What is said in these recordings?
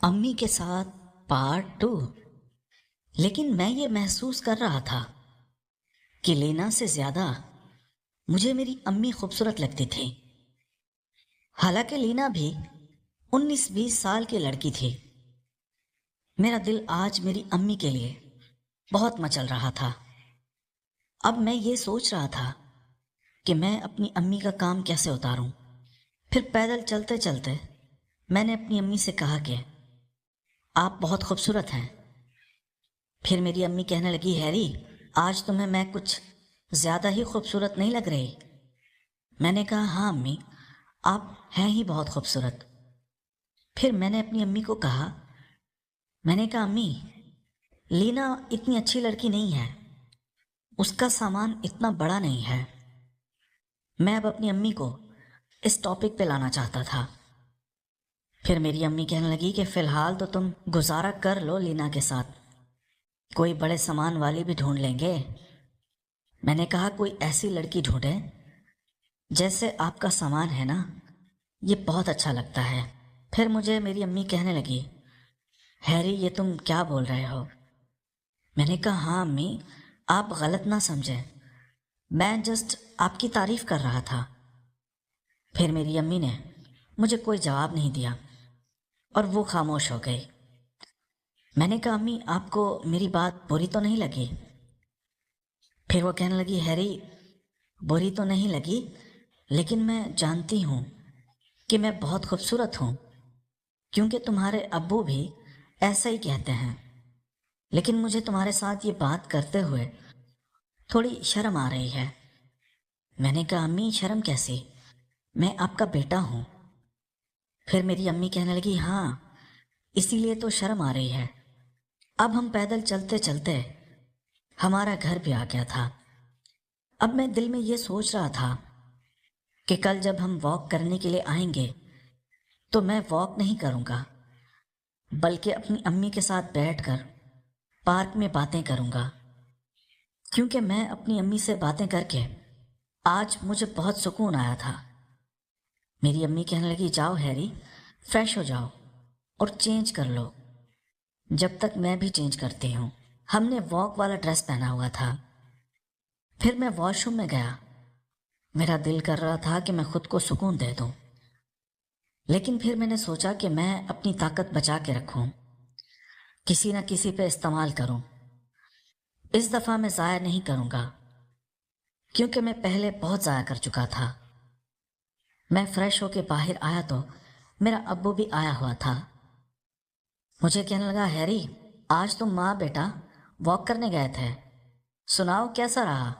امی کے ساتھ پارٹ 2۔ لیکن میں یہ محسوس کر رہا تھا کہ لینا سے زیادہ مجھے میری امی خوبصورت لگتی تھی۔ حالانکہ لینا بھی 19-20 سال کی لڑکی تھی۔ میرا دل آج میری امی کے لیے بہت مچل رہا تھا۔ اب میں یہ سوچ رہا تھا کہ میں اپنی امی کا کام کیسے اتاروں۔ پھر پیدل چلتے چلتے میں نے اپنی امی سے کہا کہ آپ بہت خوبصورت ہیں۔ پھر میری امی کہنے لگی، ہیری آج تمہیں میں کچھ زیادہ ہی خوبصورت نہیں لگ رہی؟ میں نے کہا ہاں امی، آپ ہیں ہی بہت خوبصورت۔ پھر میں نے اپنی امی کو کہا، میں نے کہا امی، لینا اتنی اچھی لڑکی نہیں ہے، اس کا سامان اتنا بڑا نہیں ہے۔ میں اب اپنی امی کو اس ٹاپک پہ لانا چاہتا تھا۔ پھر میری امی کہنے لگی کہ فی الحال تو تم گزارا کر لو لینا کے ساتھ، کوئی بڑے سامان والی بھی ڈھونڈ لیں گے۔ میں نے کہا کوئی ایسی لڑکی ڈھونڈیں جیسے آپ کا سامان ہے نا، یہ بہت اچھا لگتا ہے۔ پھر مجھے میری امی کہنے لگی، ہیری یہ تم کیا بول رہے ہو؟ میں نے کہا ہاں امی، آپ غلط نہ سمجھیں، میں جسٹ آپ کی تعریف کر رہا تھا۔ پھر میری امی نے مجھے کوئی جواب نہیں دیا اور وہ خاموش ہو گئی۔ میں نے کہا امی، آپ کو میری بات بری تو نہیں لگی؟ پھر وہ کہنے لگی، ہیری بری تو نہیں لگی، لیکن میں جانتی ہوں کہ میں بہت خوبصورت ہوں، کیونکہ تمہارے ابو بھی ایسا ہی کہتے ہیں۔ لیکن مجھے تمہارے ساتھ یہ بات کرتے ہوئے تھوڑی شرم آ رہی ہے۔ میں نے کہا امی، شرم کیسی، میں آپ کا بیٹا ہوں۔ پھر میری امی کہنے لگی، ہاں اسی لیے تو شرم آ رہی ہے۔ اب ہم پیدل چلتے چلتے ہمارا گھر بھی آ گیا تھا۔ اب میں دل میں یہ سوچ رہا تھا کہ کل جب ہم واک کرنے کے لیے آئیں گے تو میں واک نہیں کروں گا، بلکہ اپنی امی کے ساتھ بیٹھ کر پارک میں باتیں کروں گا، کیونکہ میں اپنی امی سے باتیں کر کے آج مجھے بہت سکون آیا تھا۔ میری امی کہنے لگی، جاؤ ہیری، فریش ہو جاؤ اور چینج کر لو، جب تک میں بھی چینج کرتی ہوں۔ ہم نے واک والا ڈریس پہنا ہوا تھا۔ پھر میں واش روم میں گیا۔ میرا دل کر رہا تھا کہ میں خود کو سکون دے دوں، لیکن پھر میں نے سوچا کہ میں اپنی طاقت بچا کے رکھوں، کسی نہ کسی پہ استعمال کروں۔ اس دفعہ میں ضائع نہیں کروں گا، کیونکہ میں پہلے بہت ضائع کر چکا تھا۔ میں فریش ہو کے باہر آیا تو میرا ابو بھی آیا ہوا تھا۔ مجھے کہنے لگا، ہیری آج تم ماں بیٹا واک کرنے گئے تھے، سناؤ کیسا رہا؟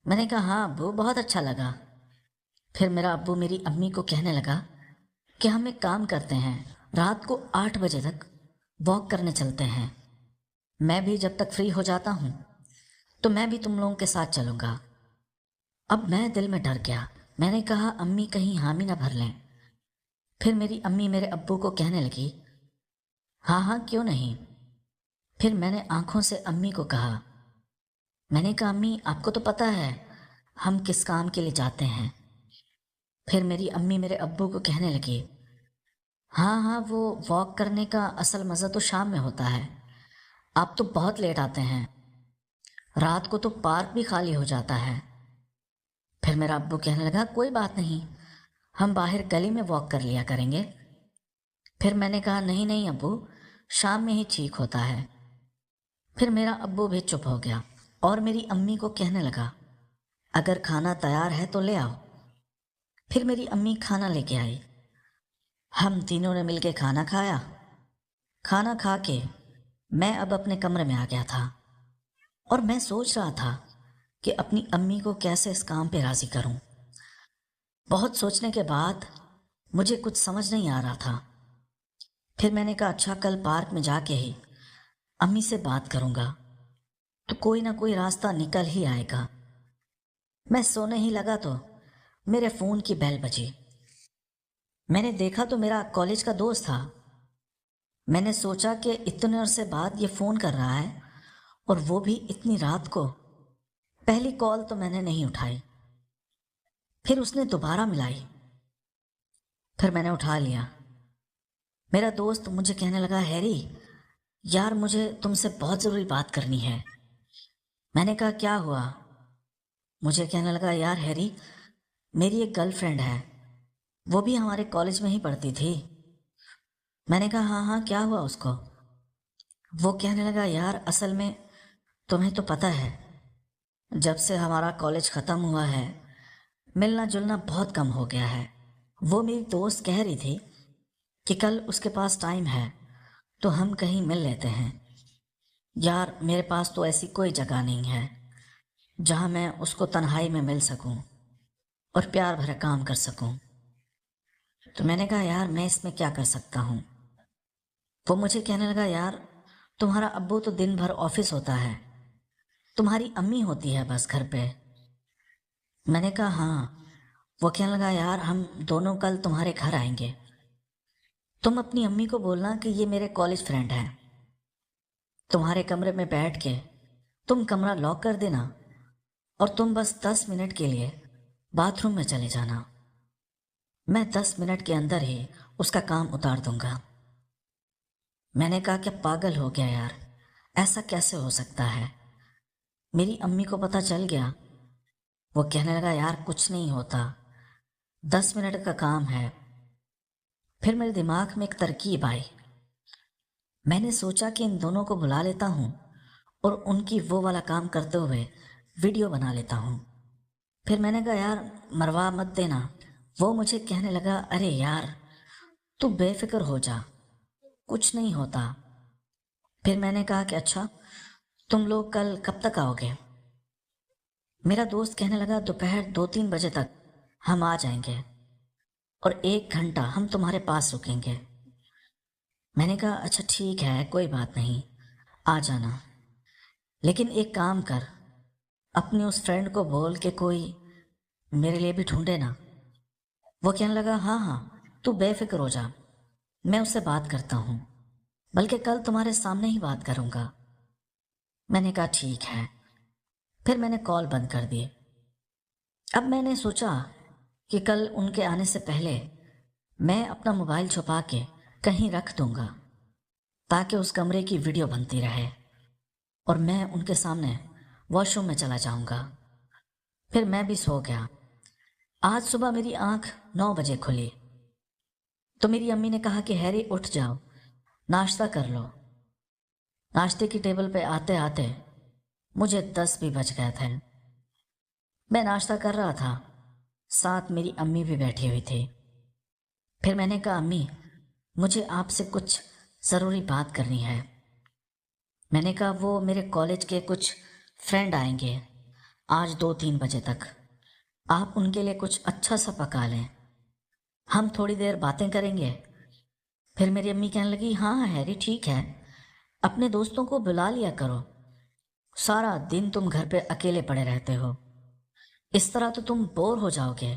میں نے کہا ہاں ابو، بہت اچھا لگا۔ پھر میرا ابو میری امی کو کہنے لگا کہ ہم ایک کام کرتے ہیں، رات کو 8 بجے تک واک کرنے چلتے ہیں، میں بھی جب تک فری ہو جاتا ہوں تو میں بھی تم لوگوں کے ساتھ چلوں گا۔ اب میں دل میں ڈر گیا۔ میں نے کہا امی کہیں حامی نہ بھر لیں۔ پھر میری امی میرے ابو کو کہنے لگی، ہاں ہاں کیوں نہیں۔ پھر میں نے آنکھوں سے امی کو کہا، میں نے کہا امی آپ کو تو پتہ ہے ہم کس کام کے لیے جاتے ہیں۔ پھر میری امی میرے ابو کو کہنے لگی، ہاں ہاں وہ واک کرنے کا اصل مزہ تو شام میں ہوتا ہے، آپ تو بہت لیٹ آتے ہیں، رات کو تو پارک بھی خالی ہو جاتا ہے۔ پھر میرا ابو کہنے لگا، کوئی بات نہیں، ہم باہر گلی میں واک کر لیا کریں گے۔ پھر میں نے کہا نہیں نہیں ابو، شام میں ہی ٹھیک ہوتا ہے۔ پھر میرا ابو بھی چپ ہو گیا اور میری امی کو کہنے لگا، اگر کھانا تیار ہے تو لے آؤ۔ پھر میری امی کھانا لے کے آئی، ہم تینوں نے مل کے کھانا کھایا۔ کھانا کھا کے میں اب اپنے کمرے میں آ گیا تھا اور میں سوچ رہا تھا کہ اپنی امی کو کیسے اس کام پہ راضی کروں۔ بہت سوچنے کے بعد مجھے کچھ سمجھ نہیں آ رہا تھا۔ پھر میں نے کہا اچھا کل پارک میں جا کے ہی امی سے بات کروں گا، تو کوئی نہ کوئی راستہ نکل ہی آئے گا۔ میں سونے ہی لگا تو میرے فون کی بیل بجی۔ میں نے دیکھا تو میرا کالج کا دوست تھا۔ میں نے سوچا کہ اتنے عرصے بعد یہ فون کر رہا ہے اور وہ بھی اتنی رات کو۔ پہلی کال تو میں نے نہیں اٹھائی، پھر اس نے دوبارہ ملائی، پھر میں نے اٹھا لیا۔ میرا دوست مجھے کہنے لگا ہیری یار مجھے تم سے بہت ضروری بات کرنی ہے۔ میں نے کہا کیا ہوا؟ مجھے کہنے لگا یار ہیری میری ایک گرل فرینڈ ہے، وہ بھی ہمارے کالج میں ہی پڑھتی تھی۔ میں نے کہا ہاں ہاں کیا ہوا اس کو؟ وہ کہنے لگا یار اصل میں تمہیں تو پتہ ہے جب سے ہمارا کالج ختم ہوا ہے ملنا جلنا بہت کم ہو گیا ہے۔ وہ میری دوست کہہ رہی تھی کہ کل اس کے پاس ٹائم ہے تو ہم کہیں مل لیتے ہیں۔ یار میرے پاس تو ایسی کوئی جگہ نہیں ہے جہاں میں اس کو تنہائی میں مل سکوں اور پیار بھرا کام کر سکوں۔ تو میں نے کہا یار میں اس میں کیا کر سکتا ہوں؟ وہ مجھے کہنے لگا یار تمہارا ابو تو دن بھر آفس ہوتا ہے، تمہاری امی ہوتی ہے بس گھر پہ۔ میں نے کہا ہاں۔ وہ کہنے لگا یار ہم دونوں کل تمہارے گھر آئیں گے، تم اپنی امی کو بولنا کہ یہ میرے کالج فرینڈ ہیں، تمہارے کمرے میں بیٹھ کے تم کمرہ لاک کر دینا اور تم بس 10 منٹ کے لیے باتھ روم میں چلے جانا، میں 10 منٹ کے اندر ہی اس کا کام اتار دوں گا۔ میں نے کہا کہ پاگل ہو گیا یار، ایسا کیسے ہو سکتا ہے؟ میری امی کو پتہ چل گیا۔ وہ کہنے لگا یار کچھ نہیں ہوتا، 10 منٹ کا کام ہے۔ پھر میرے دماغ میں ایک ترکیب آئی، میں نے سوچا کہ ان دونوں کو بلا لیتا ہوں اور ان کی وہ والا کام کرتے ہوئے ویڈیو بنا لیتا ہوں۔ پھر میں نے کہا یار مروا مت دینا۔ وہ مجھے کہنے لگا ارے یار تو بے فکر ہو جا، کچھ نہیں ہوتا۔ پھر میں نے کہا کہ اچھا تم لوگ کل کب تک آؤ گے؟ میرا دوست کہنے لگا دوپہر 2-3 بجے تک ہم آ جائیں گے اور 1 گھنٹہ ہم تمہارے پاس رکیں گے۔ میں نے کہا اچھا ٹھیک ہے کوئی بات نہیں، آ جانا، لیکن ایک کام کر، اپنی اس فرینڈ کو بول کہ کوئی میرے لیے بھی ڈھونڈے نا۔ وہ کہنے لگا ہاں ہاں تو بے فکر ہو جا، میں اس سے بات کرتا ہوں، بلکہ کل تمہارے سامنے ہی بات کروں گا۔ میں نے کہا ٹھیک ہے۔ پھر میں نے کال بند کر دی۔ اب میں نے سوچا کہ کل ان کے آنے سے پہلے میں اپنا موبائل چھپا کے کہیں رکھ دوں گا تاکہ اس کمرے کی ویڈیو بنتی رہے اور میں ان کے سامنے واش روم میں چلا جاؤں گا۔ پھر میں بھی سو گیا۔ آج صبح میری آنکھ 9 بجے کھلی تو میری امی نے کہا کہ ہیری اٹھ جاؤ، ناشتہ کر لو۔ ناشتے کی ٹیبل پہ آتے آتے مجھے 10 بھی بج گئے تھے۔ میں ناشتہ کر رہا تھا، ساتھ میری امی بھی بیٹھی ہوئی تھی۔ پھر میں نے کہا امی مجھے آپ سے کچھ ضروری بات کرنی ہے۔ میں نے کہا وہ میرے کالج کے کچھ فرینڈ آئیں گے آج 2-3 بجے تک، آپ ان کے لیے کچھ اچھا سا پکا لیں، ہم تھوڑی دیر باتیں کریں گے۔ پھر میری امی کہنے لگی ہاں ہیری ٹھیک ہے، اپنے دوستوں کو بلا لیا کرو، سارا دن تم گھر پہ اکیلے پڑے رہتے ہو، اس طرح تو تم بور ہو جاؤ گے۔